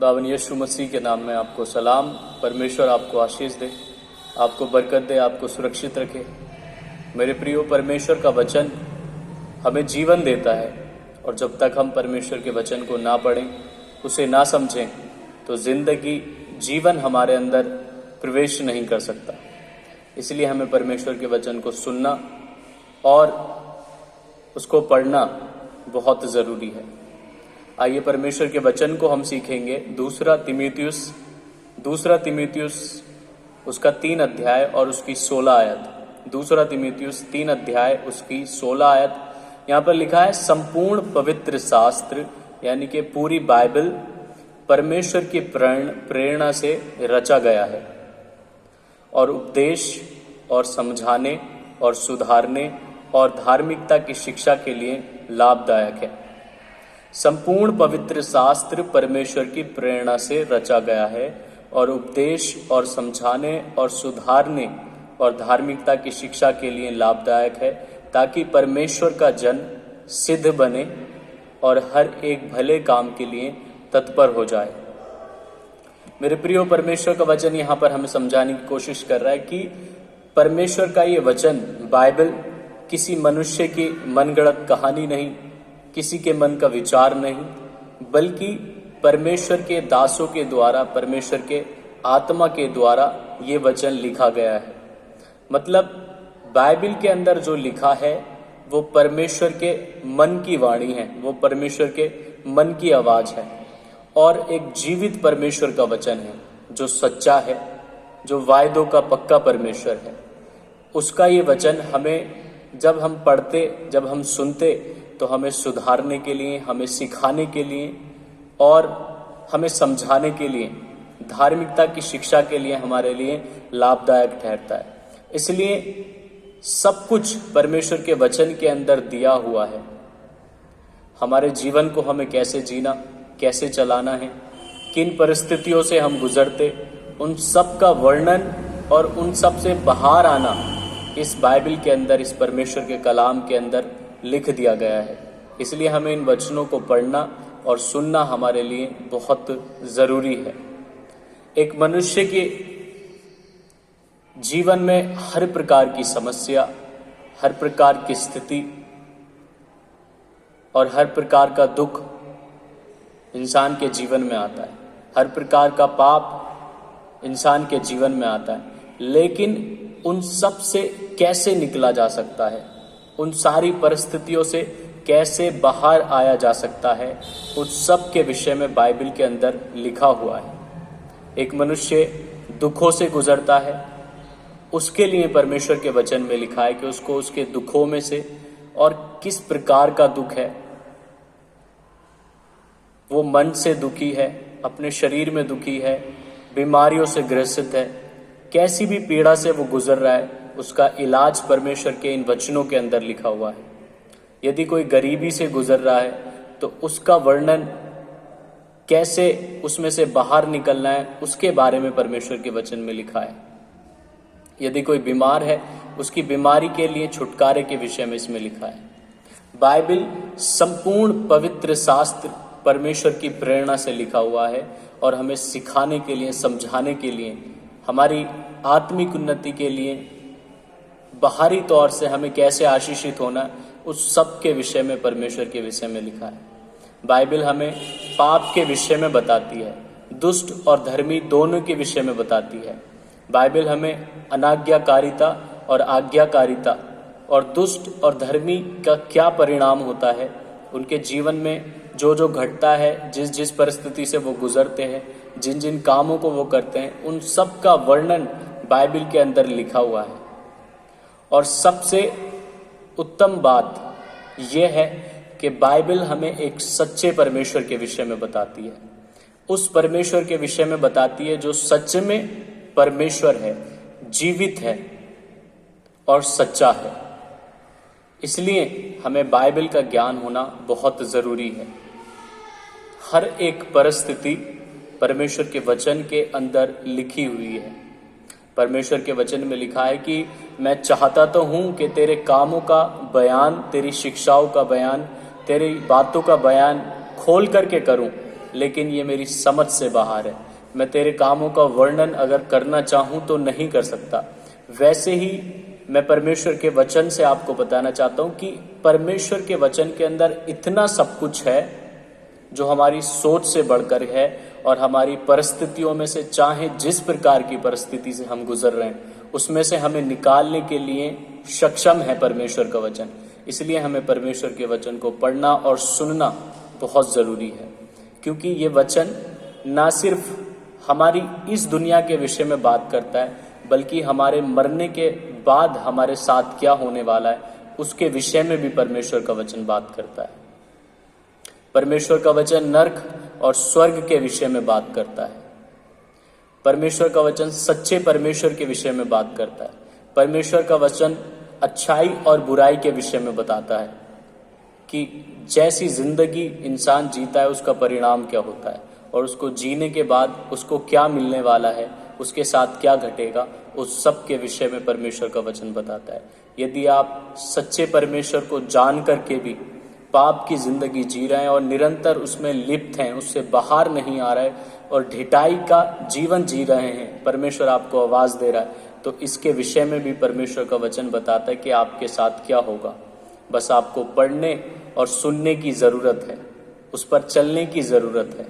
खुदावन यीशु मसीह के नाम में आपको सलाम। परमेश्वर आपको आशीष दे, आपको बरकत दे, आपको सुरक्षित रखे। मेरे प्रियो, परमेश्वर का वचन हमें जीवन देता है और जब तक हम परमेश्वर के वचन को ना पढ़ें, उसे ना समझें, तो जिंदगी जीवन हमारे अंदर प्रवेश नहीं कर सकता। इसलिए हमें परमेश्वर के वचन को सुनना और उसको पढ़ना बहुत ज़रूरी है। आइए परमेश्वर के वचन को हम सीखेंगे। दूसरा तिमुथियुस उसका 3 अध्याय और उसकी 16 आयत। दूसरा तिमुथियुस 3 अध्याय उसकी 16 आयत। यहाँ पर लिखा है, संपूर्ण पवित्र शास्त्र यानी कि पूरी बाइबल परमेश्वर की प्रेरणा से रचा गया है और उपदेश और समझाने और सुधारने और धार्मिकता की शिक्षा के लिए लाभदायक है। संपूर्ण पवित्र शास्त्र परमेश्वर की प्रेरणा से रचा गया है और उपदेश और समझाने और सुधारने और धार्मिकता की शिक्षा के लिए लाभदायक है, ताकि परमेश्वर का जन सिद्ध बने और हर एक भले काम के लिए तत्पर हो जाए। मेरे प्रियो, परमेश्वर का वचन यहाँ पर हमें समझाने की कोशिश कर रहा है कि परमेश्वर का ये वचन बाइबल किसी मनुष्य की मनगढ़ंत कहानी नहीं, किसी के मन का विचार नहीं, बल्कि परमेश्वर के दासों के द्वारा, परमेश्वर के आत्मा के द्वारा ये वचन लिखा गया है। मतलब बाइबल के अंदर जो लिखा है वो परमेश्वर के मन की वाणी है, वो परमेश्वर के मन की आवाज है और एक जीवित परमेश्वर का वचन है जो सच्चा है, जो वायदों का पक्का परमेश्वर है। उसका ये वचन हमें जब हम पढ़ते, जब हम सुनते, तो हमें सुधारने के लिए, हमें सिखाने के लिए और हमें समझाने के लिए, धार्मिकता की शिक्षा के लिए हमारे लिए लाभदायक ठहरता है। इसलिए सब कुछ परमेश्वर के वचन के अंदर दिया हुआ है। हमारे जीवन को हमें कैसे जीना, कैसे चलाना है, किन परिस्थितियों से हम गुजरते, उन सब का वर्णन और उन सब से बाहर आना इस बाइबल के अंदर, इस परमेश्वर के कलाम के अंदर लिख दिया गया है। इसलिए हमें इन वचनों को पढ़ना और सुनना हमारे लिए बहुत ज़रूरी है। एक मनुष्य के जीवन में हर प्रकार की समस्या, हर प्रकार की स्थिति और हर प्रकार का दुख इंसान के जीवन में आता है। हर प्रकार का पाप इंसान के जीवन में आता है, लेकिन उन सब से कैसे निकला जा सकता है, उन सारी परिस्थितियों से कैसे बाहर आया जा सकता है, उस सब के विषय में बाइबल के अंदर लिखा हुआ है। एक मनुष्य दुखों से गुजरता है, उसके लिए परमेश्वर के वचन में लिखा है कि उसको उसके दुखों में से, और किस प्रकार का दुख है, वो मन से दुखी है, अपने शरीर में दुखी है, बीमारियों से ग्रसित है, कैसी भी पीड़ा से वो गुजर रहा है, उसका इलाज परमेश्वर के इन वचनों के अंदर लिखा हुआ है। यदि कोई गरीबी से गुजर रहा है तो उसका वर्णन, कैसे उसमें से बाहर निकलना है, उसके बारे में परमेश्वर के वचन में लिखा है। यदि कोई बीमार है, उसकी बीमारी के लिए छुटकारे के विषय में इसमें लिखा है। बाइबल संपूर्ण पवित्र शास्त्र परमेश्वर की प्रेरणा से लिखा हुआ है और हमें सिखाने के लिए, समझाने के लिए, हमारी आत्मिक उन्नति के लिए, बाहरी तौर से हमें कैसे आशीषित होना, उस सब के विषय में परमेश्वर के विषय में लिखा है। बाइबल हमें पाप के विषय में बताती है, दुष्ट और धर्मी दोनों के विषय में बताती है। बाइबल हमें अनाज्ञाकारिता और आज्ञाकारिता और दुष्ट और धर्मी का क्या परिणाम होता है, उनके जीवन में जो जो घटता है, जिस जिस परिस्थिति से वो गुजरते हैं, जिन जिन कामों को वो करते हैं, उन सब का वर्णन बाइबल के अंदर लिखा हुआ है। और सबसे उत्तम बात यह है कि बाइबल हमें एक सच्चे परमेश्वर के विषय में बताती है। उस परमेश्वर के विषय में बताती है जो सच में परमेश्वर है, जीवित है और सच्चा है। इसलिए हमें बाइबल का ज्ञान होना बहुत ज़रूरी है। हर एक परिस्थिति परमेश्वर के वचन के अंदर लिखी हुई है। परमेश्वर के वचन में लिखा है कि मैं चाहता तो हूँ कि तेरे कामों का बयान, तेरी शिक्षाओं का बयान, तेरी बातों का बयान खोल करके करूँ, लेकिन ये मेरी समझ से बाहर है। मैं तेरे कामों का वर्णन अगर करना चाहूँ तो नहीं कर सकता। वैसे ही मैं परमेश्वर के वचन से आपको बताना चाहता हूँ कि परमेश्वर के वचन के अंदर इतना सब कुछ है जो हमारी सोच से बढ़कर है, और हमारी परिस्थितियों में से, चाहे जिस प्रकार की परिस्थिति से हम गुजर रहे हैं, उसमें से हमें निकालने के लिए सक्षम है परमेश्वर का वचन। इसलिए हमें परमेश्वर के वचन को पढ़ना और सुनना बहुत ज़रूरी है, क्योंकि ये वचन ना सिर्फ हमारी इस दुनिया के विषय में बात करता है, बल्कि हमारे मरने के बाद हमारे साथ क्या होने वाला है उसके विषय में भी परमेश्वर का वचन बात करता है। परमेश्वर का वचन नरक और स्वर्ग के विषय में बात करता है। परमेश्वर का वचन सच्चे परमेश्वर के विषय में बात करता है। परमेश्वर का वचन अच्छाई और बुराई के विषय में बताता है कि जैसी जिंदगी इंसान जीता है उसका परिणाम क्या होता है, और उसको जीने के बाद उसको क्या मिलने वाला है, उसके साथ क्या घटेगा, उस सब के विषय में परमेश्वर का वचन बताता है। यदि आप सच्चे परमेश्वर को जान करके भी पाप की जिंदगी जी रहे हैं और निरंतर उसमें लिप्त हैं, उससे बाहर नहीं आ रहे और ढिठाई का जीवन जी रहे हैं, परमेश्वर आपको आवाज दे रहा है, तो इसके विषय में भी परमेश्वर का वचन बताता है कि आपके साथ क्या होगा। बस आपको पढ़ने और सुनने की जरूरत है, उस पर चलने की जरूरत है।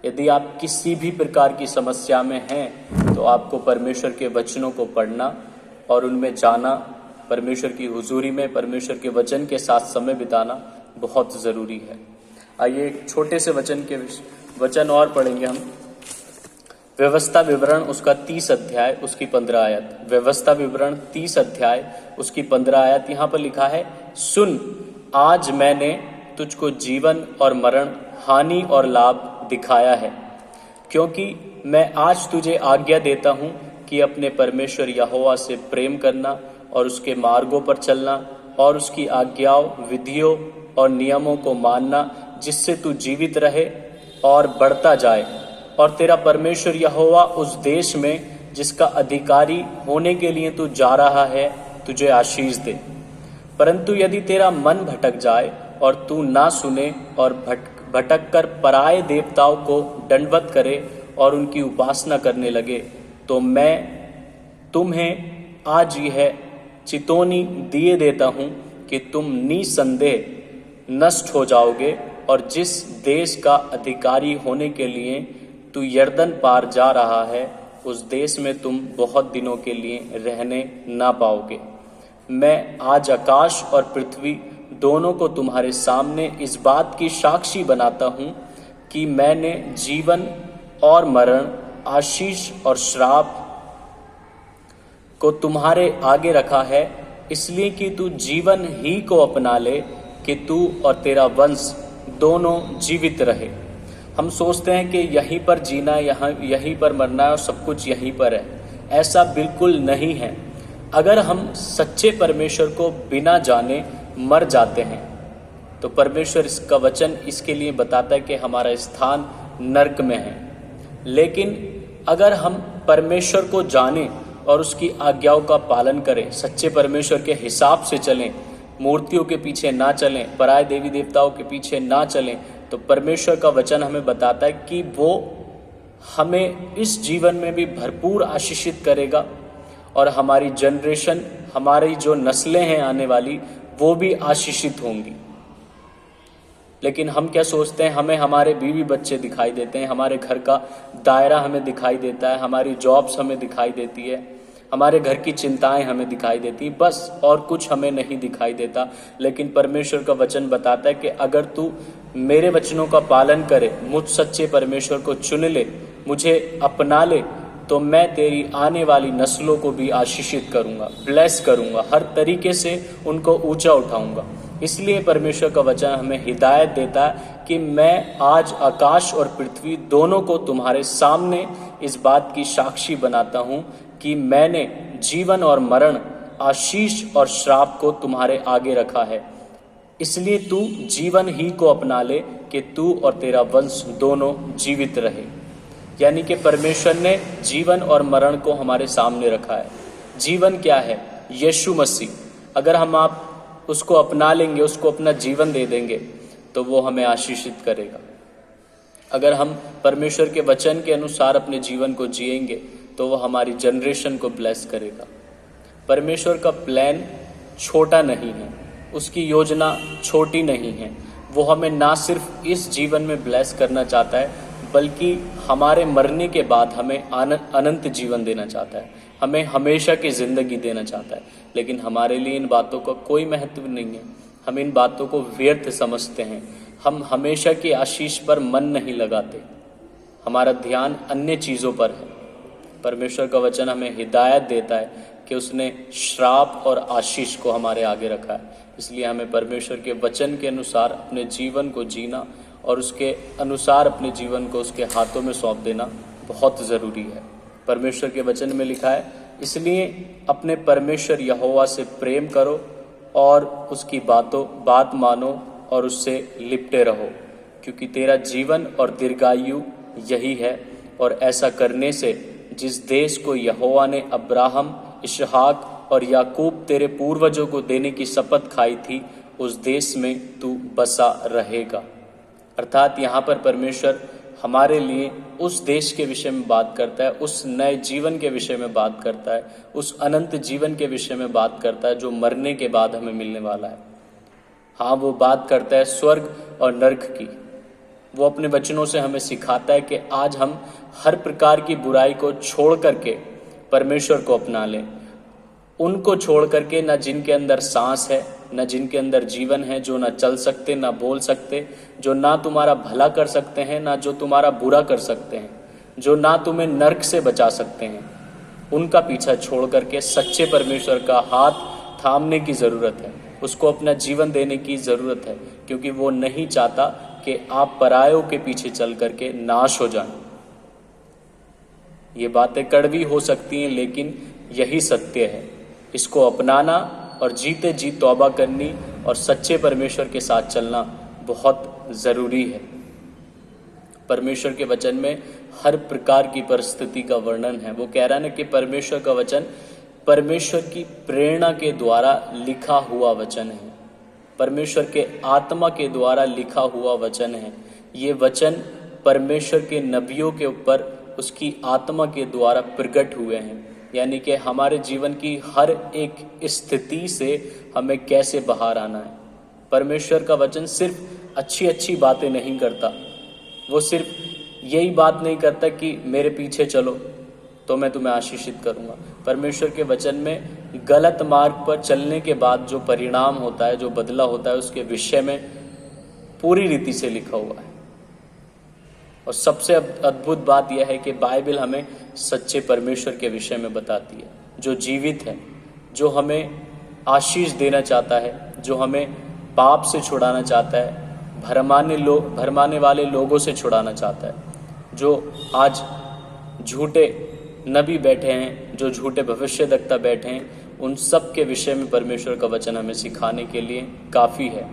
यदि आप किसी भी प्रकार की समस्या में हैं तो आपको परमेश्वर के वचनों को पढ़ना और उनमें जाना, परमेश्वर की हुजूरी में परमेश्वर के वचन के साथ समय बिताना बहुत ज़रूरी है। आइए एक छोटे से वचन और पढ़ेंगे हम। व्यवस्था विवरण उसका 30 अध्याय उसकी 15 आयत। व्यवस्था विवरण 30 अध्याय उसकी 15 आयत। यहाँ पर लिखा है, सुन, आज मैंने तुझको जीवन और मरण, हानि और लाभ दिखाया है, क्योंकि मैं आज तुझे आज्ञा देता हूँ कि अपने परमेश्वर यहोवा से प्रेम करना और उसके मार्गों पर चलना और उसकी आज्ञाओं, विधियों और नियमों को मानना, जिससे तू जीवित रहे और बढ़ता जाए, और तेरा परमेश्वर यहोवा उस देश में जिसका अधिकारी होने के लिए तू जा रहा है तुझे आशीष दे। परंतु यदि तेरा मन भटक जाए और तू ना सुने और भटक कर पराये देवताओं को दंडवत करे और उनकी उपासना करने लगे, तो मैं तुम्हें आज यह चितौनी दिए देता हूँ कि तुम निसंदेह नष्ट हो जाओगे, और जिस देश का अधिकारी होने के लिए तू यरदन पार जा रहा है, उस देश में तुम बहुत दिनों के लिए रहने ना पाओगे। मैं आज आकाश और पृथ्वी दोनों को तुम्हारे सामने इस बात की साक्षी बनाता हूँ कि मैंने जीवन और मरण, आशीष और श्राप को तुम्हारे आगे रखा है, इसलिए कि तू जीवन ही को अपना ले, कि तू और तेरा वंश दोनों जीवित रहे। हम सोचते हैं कि यहीं पर जीना, यहीं पर मरना है और सब कुछ यहीं पर है। ऐसा बिल्कुल नहीं है। अगर हम सच्चे परमेश्वर को बिना जाने मर जाते हैं तो परमेश्वर इसका वचन इसके लिए बताता है कि हमारा स्थान नरक में है। लेकिन अगर हम परमेश्वर को जानें और उसकी आज्ञाओं का पालन करें, सच्चे परमेश्वर के हिसाब से चलें, मूर्तियों के पीछे ना चलें, पराये देवी देवताओं के पीछे ना चलें, तो परमेश्वर का वचन हमें बताता है कि वो हमें इस जीवन में भी भरपूर आशीषित करेगा, और हमारी जनरेशन, हमारी जो नस्लें हैं आने वाली, वो भी आशीषित होंगी। लेकिन हम क्या सोचते हैं, हमें हमारे बीवी बच्चे दिखाई देते हैं, हमारे घर का दायरा हमें दिखाई देता है, हमारी जॉब्स हमें दिखाई देती है, हमारे घर की चिंताएं हमें दिखाई देती, बस और कुछ हमें नहीं दिखाई देता। लेकिन परमेश्वर का वचन बताता है कि अगर तू मेरे वचनों का पालन करे, मुझ सच्चे परमेश्वर को चुन ले, मुझे अपना ले, तो मैं तेरी आने वाली नस्लों को भी आशीषित करूंगा, ब्लेस करूंगा, हर तरीके से उनको ऊंचा उठाऊंगा। इसलिए परमेश्वर का वचन हमें हिदायत देता है कि मैं आज आकाश और पृथ्वी दोनों को तुम्हारे सामने इस बात की साक्षी बनाता हूं कि मैंने जीवन और मरण, आशीष और श्राप को तुम्हारे आगे रखा है, इसलिए तू जीवन ही को अपना ले, कि तू और तेरा वंश दोनों जीवित रहे। यानी कि परमेश्वर ने जीवन और मरण को हमारे सामने रखा है। जीवन क्या है? यीशु मसीह। अगर हम आप उसको अपना लेंगे, उसको अपना जीवन दे देंगे, तो वो हमें आशीषित करेगा। अगर हम परमेश्वर के वचन के अनुसार अपने जीवन को जिएंगे तो वह हमारी जनरेशन को ब्लेस करेगा। परमेश्वर का प्लान छोटा नहीं है, उसकी योजना छोटी नहीं है। वो हमें ना सिर्फ इस जीवन में ब्लेस करना चाहता है, बल्कि हमारे मरने के बाद हमें अनंत जीवन देना चाहता है, हमें हमेशा की जिंदगी देना चाहता है। लेकिन हमारे लिए इन बातों का कोई महत्व नहीं है, हम इन बातों को व्यर्थ समझते हैं। हम हमेशा की आशीष पर मन नहीं लगाते, हमारा ध्यान अन्य चीज़ों पर है। परमेश्वर का वचन हमें हिदायत देता है कि उसने श्राप और आशीष को हमारे आगे रखा है। इसलिए हमें परमेश्वर के वचन के अनुसार अपने जीवन को जीना और उसके अनुसार अपने जीवन को उसके हाथों में सौंप देना बहुत ज़रूरी है। परमेश्वर के वचन में लिखा है, इसलिए अपने परमेश्वर यहोवा से प्रेम करो और उसकी बात मानो और उससे लिपटे रहो, क्योंकि तेरा जीवन और दीर्घायु यही है। और ऐसा करने से जिस देश को यहोवा ने अब्राहम, इसहाक और याकूब तेरे पूर्वजों को देने की शपथ खाई थी, उस देश में तू बसा रहेगा। अर्थात यहाँ पर परमेश्वर हमारे लिए उस देश के विषय में बात करता है, उस नए जीवन के विषय में बात करता है, उस अनंत जीवन के विषय में बात करता है जो मरने के बाद हमें मिलने वाला है। हाँ, वो बात करता है स्वर्ग और नरक की। वो अपने वचनों से हमें सिखाता है कि आज हम हर प्रकार की बुराई को छोड़ करके परमेश्वर को अपना लें। उनको छोड़ करके, ना जिनके अंदर सांस है, ना जिनके अंदर जीवन है, जो ना चल सकते, ना बोल सकते, जो ना तुम्हारा भला कर सकते हैं, ना जो तुम्हारा बुरा कर सकते हैं, जो ना तुम्हें नरक से बचा सकते हैं, उनका पीछा छोड़ करके सच्चे परमेश्वर का हाथ थामने की ज़रूरत है, उसको अपना जीवन देने की ज़रूरत है, क्योंकि वो नहीं चाहता कि आप परायों के पीछे चल करके नाश हो जाएं। ये बातें कड़वी हो सकती हैं, लेकिन यही सत्य है। इसको अपनाना और जीते जी तौबा करनी और सच्चे परमेश्वर के साथ चलना बहुत ज़रूरी है। परमेश्वर के वचन में हर प्रकार की परिस्थिति का वर्णन है। वो कह रहा है ना कि परमेश्वर का वचन परमेश्वर की प्रेरणा के द्वारा लिखा हुआ वचन है, परमेश्वर के आत्मा के द्वारा लिखा हुआ वचन है। ये वचन परमेश्वर के नबियों के ऊपर उसकी आत्मा के द्वारा प्रकट हुए हैं, यानी कि हमारे जीवन की हर एक स्थिति से हमें कैसे बाहर आना है। परमेश्वर का वचन सिर्फ अच्छी अच्छी बातें नहीं करता, वो सिर्फ यही बात नहीं करता कि मेरे पीछे चलो तो मैं तुम्हें आशीषित करूंगा। परमेश्वर के वचन में गलत मार्ग पर चलने के बाद जो परिणाम होता है, जो बदला होता है, उसके विषय में पूरी रीति से लिखा हुआ है। और सबसे अद्भुत बात यह है कि बाइबल हमें सच्चे परमेश्वर के विषय में बताती है, जो जीवित है, जो हमें आशीष देना चाहता है, जो हमें पाप से छुड़ाना चाहता है, भरमाने वाले लोगों से छुड़ाना चाहता है। जो आज झूठे नबी बैठे हैं, जो झूठे भविष्यद्वक्ता बैठे हैं, उन सब के विषय में परमेश्वर का वचन हमें सिखाने के लिए काफ़ी है।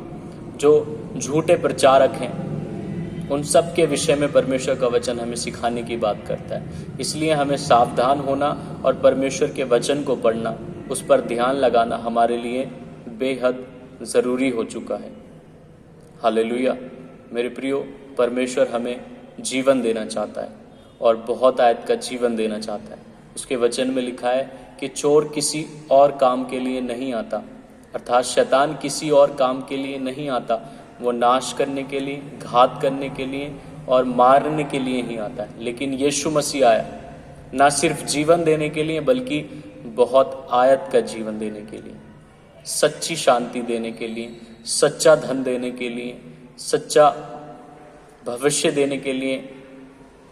जो झूठे प्रचारक हैं, उन सब के विषय में परमेश्वर का वचन हमें सिखाने की बात करता है। इसलिए हमें सावधान होना और परमेश्वर के वचन को पढ़ना, उस पर ध्यान लगाना हमारे लिए बेहद ज़रूरी हो चुका है। हालेलुया। मेरे प्रियो, परमेश्वर हमें जीवन देना चाहता है और बहुत आयत का जीवन देना चाहता है। उसके वचन में लिखा है कि चोर किसी और काम के लिए नहीं आता, अर्थात शैतान किसी और काम के लिए नहीं आता, वो नाश करने के लिए, घात करने के लिए और मारने के लिए ही आता है। लेकिन यीशु मसीह आया ना सिर्फ जीवन देने के लिए, बल्कि बहुत आयत का जीवन देने के लिए, सच्ची शांति देने के लिए, सच्चा धन देने के लिए, सच्चा भविष्य देने के लिए।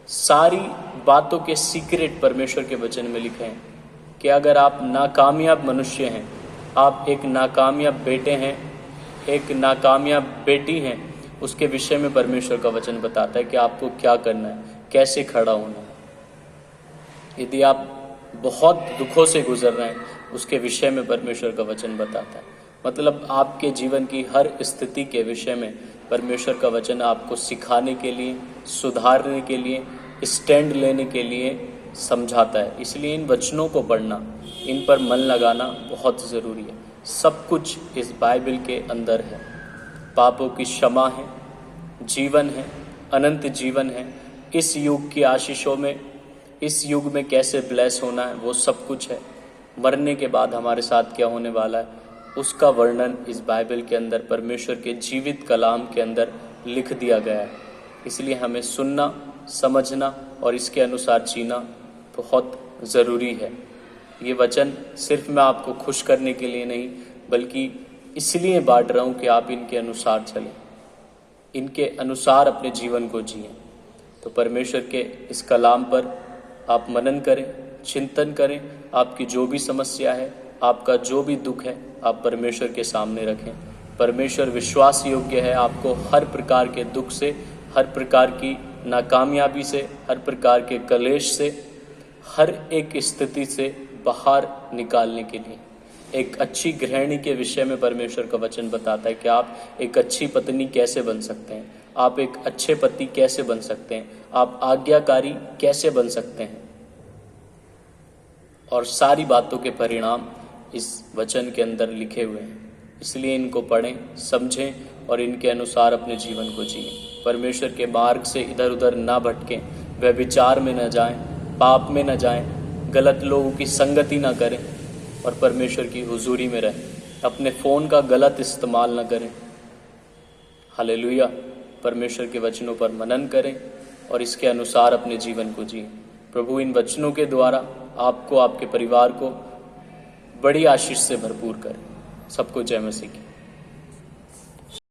सारी बातों के सीक्रेट परमेश्वर के वचन में लिखे हैं कि अगर आप नाकामयाब मनुष्य हैं, आप एक नाकामयाब बेटे हैं, एक नाकामयाब बेटी हैं, उसके विषय में परमेश्वर का वचन बताता है कि आपको क्या करना है, कैसे खड़ा होना है। यदि आप बहुत दुखों से गुजर रहे हैं, उसके विषय में परमेश्वर का वचन बताता है। मतलब आपके जीवन की हर स्थिति के विषय में परमेश्वर का वचन आपको सिखाने के लिए, सुधारने के लिए, स्टैंड लेने के लिए समझाता है। इसलिए इन वचनों को पढ़ना, इन पर मन लगाना बहुत ज़रूरी है। सब कुछ इस बाइबल के अंदर है। पापों की क्षमा है, जीवन है, अनंत जीवन है, इस युग की आशीषों में, इस युग में कैसे ब्लेस होना है, वो सब कुछ है। मरने के बाद हमारे साथ क्या होने वाला है, उसका वर्णन इस बाइबल के अंदर, परमेश्वर के जीवित कलाम के अंदर लिख दिया गया है। इसलिए हमें सुनना, समझना और इसके अनुसार जीना बहुत ज़रूरी है। ये वचन सिर्फ मैं आपको खुश करने के लिए नहीं, बल्कि इसलिए बांट रहा हूँ कि आप इनके अनुसार चलें, इनके अनुसार अपने जीवन को जिएं। तो परमेश्वर के इस कलाम पर आप मनन करें, चिंतन करें। आपकी जो भी समस्या है, आपका जो भी दुख है, आप परमेश्वर के सामने रखें। परमेश्वर विश्वास योग्य है, आपको हर प्रकार के दुख से, हर प्रकार की नाकामयाबी से, हर प्रकार के कलेश से, हर एक स्थिति से बाहर निकालने के लिए। एक अच्छी गृहिणी के विषय में परमेश्वर का वचन बताता है कि आप एक अच्छी पत्नी कैसे बन सकते हैं, आप एक अच्छे पति कैसे बन सकते हैं, आप आज्ञाकारी कैसे बन सकते हैं। और सारी बातों के परिणाम इस वचन के अंदर लिखे हुए हैं। इसलिए इनको पढ़ें, समझें और इनके अनुसार अपने जीवन को जिएं। परमेश्वर के मार्ग से इधर उधर ना भटकें, व्यभिचार में न जाएं, पाप में न जाएं, गलत लोगों की संगति ना करें और परमेश्वर की हुजूरी में रहें। अपने फ़ोन का गलत इस्तेमाल न करें। हालेलुया। परमेश्वर के वचनों पर मनन करें और इसके अनुसार अपने जीवन को जिएं। प्रभु इन वचनों के द्वारा आपको, आपके परिवार को बड़ी आशीष से भरपूर करें। सबको जय मसीह की।